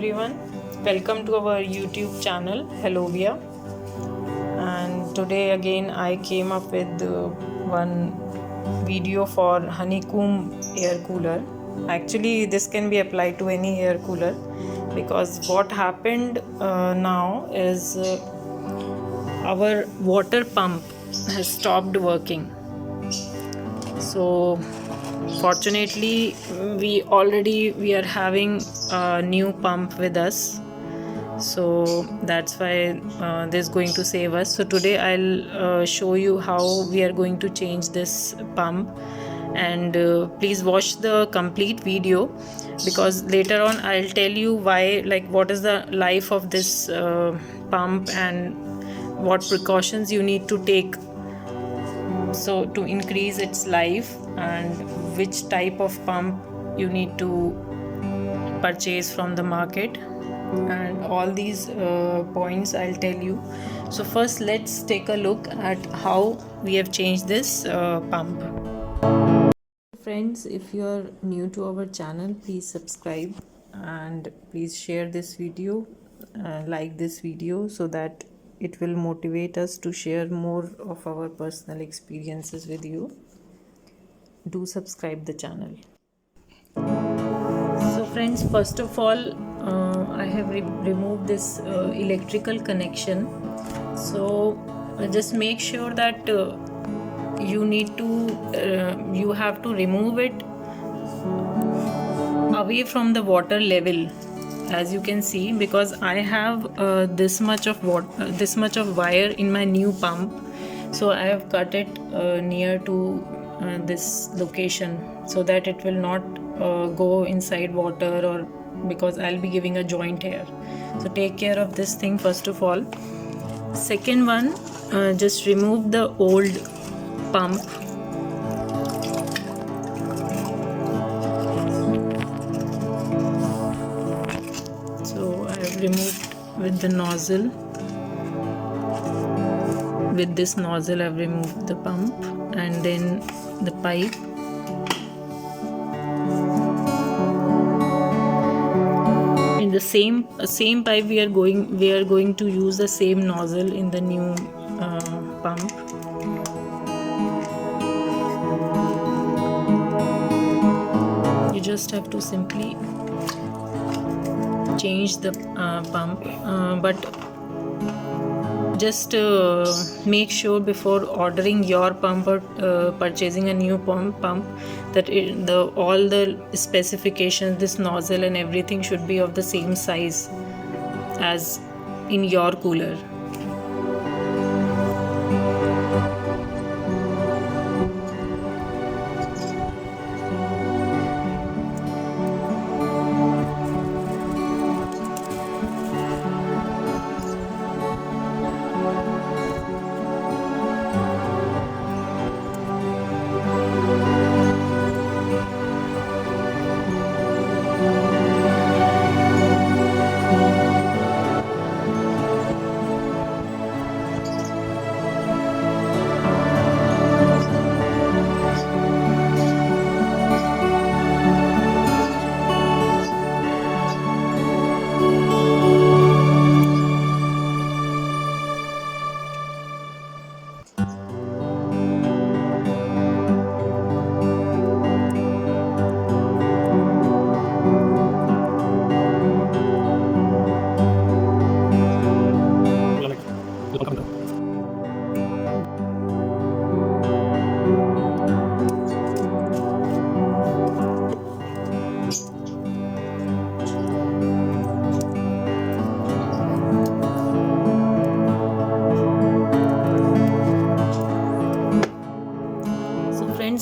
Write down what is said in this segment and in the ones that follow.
everyone, welcome to our YouTube channel Hellovia. And today again I came up with one video for honeycomb air cooler. Actually this can be applied to any air cooler, because what happened now is our water pump has stopped working. So fortunately we are having a new pump with us, so that's why this is going to save us. So today I'll show you how we are going to change this pump, and please watch the complete video, because later on I'll tell you why, like what is the life of this pump and what precautions you need to take so to increase its life, and which type of pump you need to purchase from the market, and all these points I'll tell you. So first let's take a look at how we have changed this pump. Friends, if you are new to our channel, please subscribe and please share this video, like this video, so that it will motivate us to share more of our personal experiences with you. Do subscribe the channel. So friends, first of all, I have removed this electrical connection. So just make sure that you have to remove it away from the water level, as you can see, because I have this much of wire in my new pump. So I have cut it near to this location, so that it will not go inside water, or because I'll be giving a joint here. So take care of this thing first of all. Second one, just remove the old pump. So I have removed with the nozzle. With this nozzle I've removed the pump, and then the pipe. In the same pipe we are going to use the same nozzle in the new pump. You just have to simply change the pump, but just make sure before ordering your pump or purchasing a new pump that all the specifications, this nozzle and everything should be of the same size as in your cooler.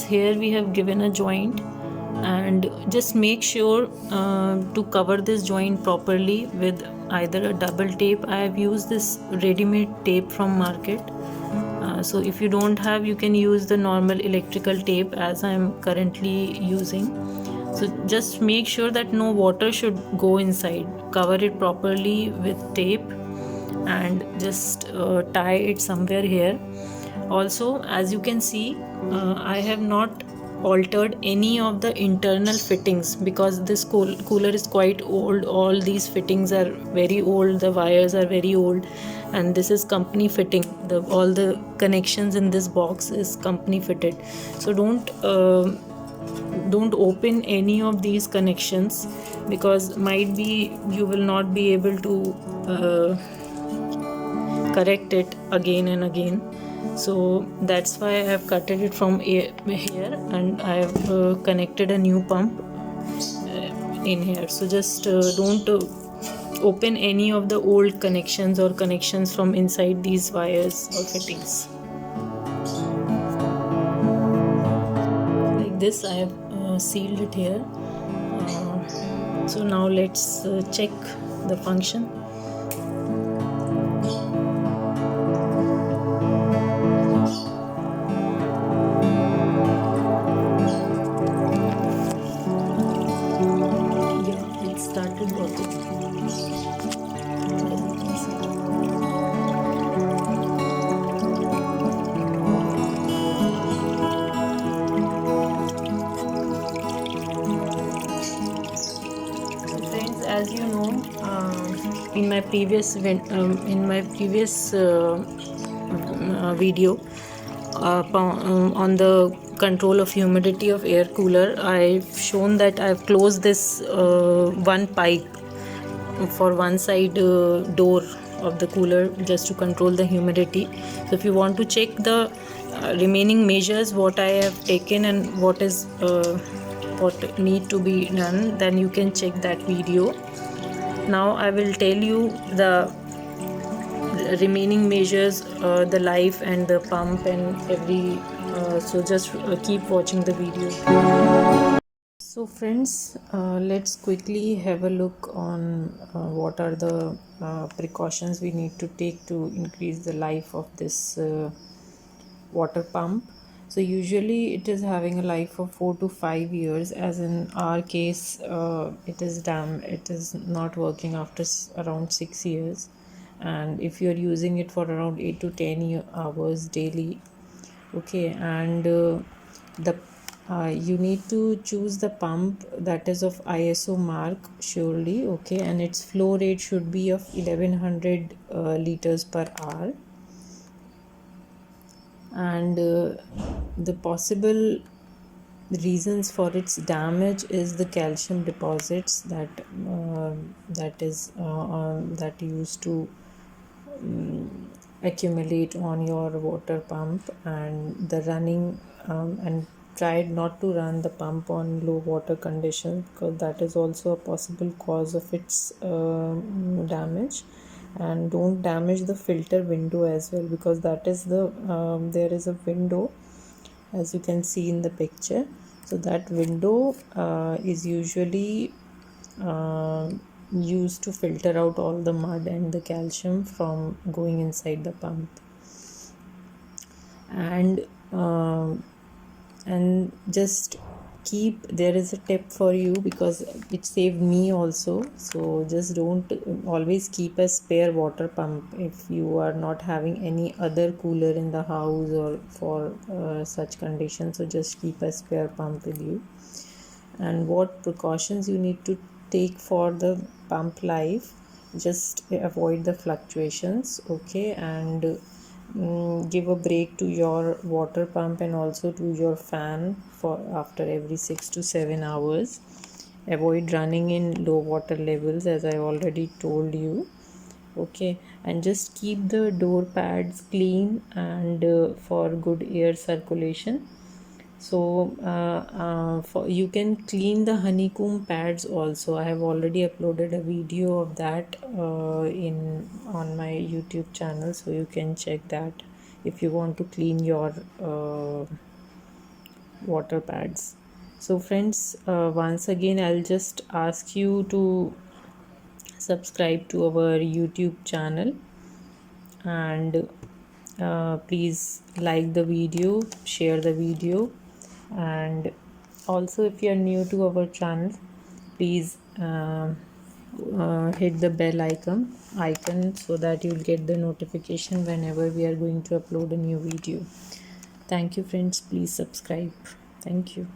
Here we have given a joint, and just make sure to cover this joint properly with either a double tape. I have used this ready-made tape from market, so if you don't have, you can use the normal electrical tape as I am currently using. So just make sure that no water should go inside. Cover it properly with tape and just tie it somewhere here. Also, as you can see, I have not altered any of the internal fittings, because this cooler is quite old. All these fittings are very old, the wires are very old, and this is company fitting. All the connections in this box is company fitted. So don't open any of these connections, because might be you will not be able to correct it again and again. So that's why I have cutted it from here, and I have connected a new pump in here. So just don't open any of the old connections or connections from inside these wires or fittings. Like this I have sealed it here. So now let's check the function. Yeah, it started working. As you know, in my previous video on the control of humidity of air cooler, I've shown that I've closed this one pipe for one side door of the cooler just to control the humidity. So if you want to check the remaining measures what I have taken and what need to be done, then you can check that video. Now I will tell you the remaining measures, the life and the pump and every so just keep watching the video. So friends, let's quickly have a look on what are the precautions we need to take to increase the life of this water pump. So usually it is having a life of 4 to 5 years, as in our case it is not working after around 6 years, and if you are using it for around 8 to 10 hours daily, okay, and you need to choose the pump that is of ISO mark surely, okay, and its flow rate should be of 1100 liters per hour. And the possible reasons for its damage is the calcium deposits that used to accumulate on your water pump, and the running and tried not to run the pump on low water conditions, because that is also a possible cause of its damage. And don't damage the filter window as well, because that is there is a window, as you can see in the picture. So that window is usually used to filter out all the mud and the calcium from going inside the pump. And just keep, there is a tip for you, because it saved me also. So just don't always keep a spare water pump if you are not having any other cooler in the house or for such conditions. So just keep a spare pump with you. And what precautions you need to take for the pump life: just avoid the fluctuations, okay, and give a break to your water pump and also to your fan for after every 6 to 7 hours. Avoid running in low water levels, as I already told you, okay, and just keep the door pads clean and for good air circulation. So you can clean the honeycomb pads also. I have already uploaded a video of that on my YouTube channel, so you can check that if you want to clean your water pads. So friends, once again I'll just ask you to subscribe to our YouTube channel, and please like the video, share the video, and also if you are new to our channel, please hit the bell icon so that you'll get the notification whenever we are going to upload a new video. Thank you friends, please subscribe. Thank you.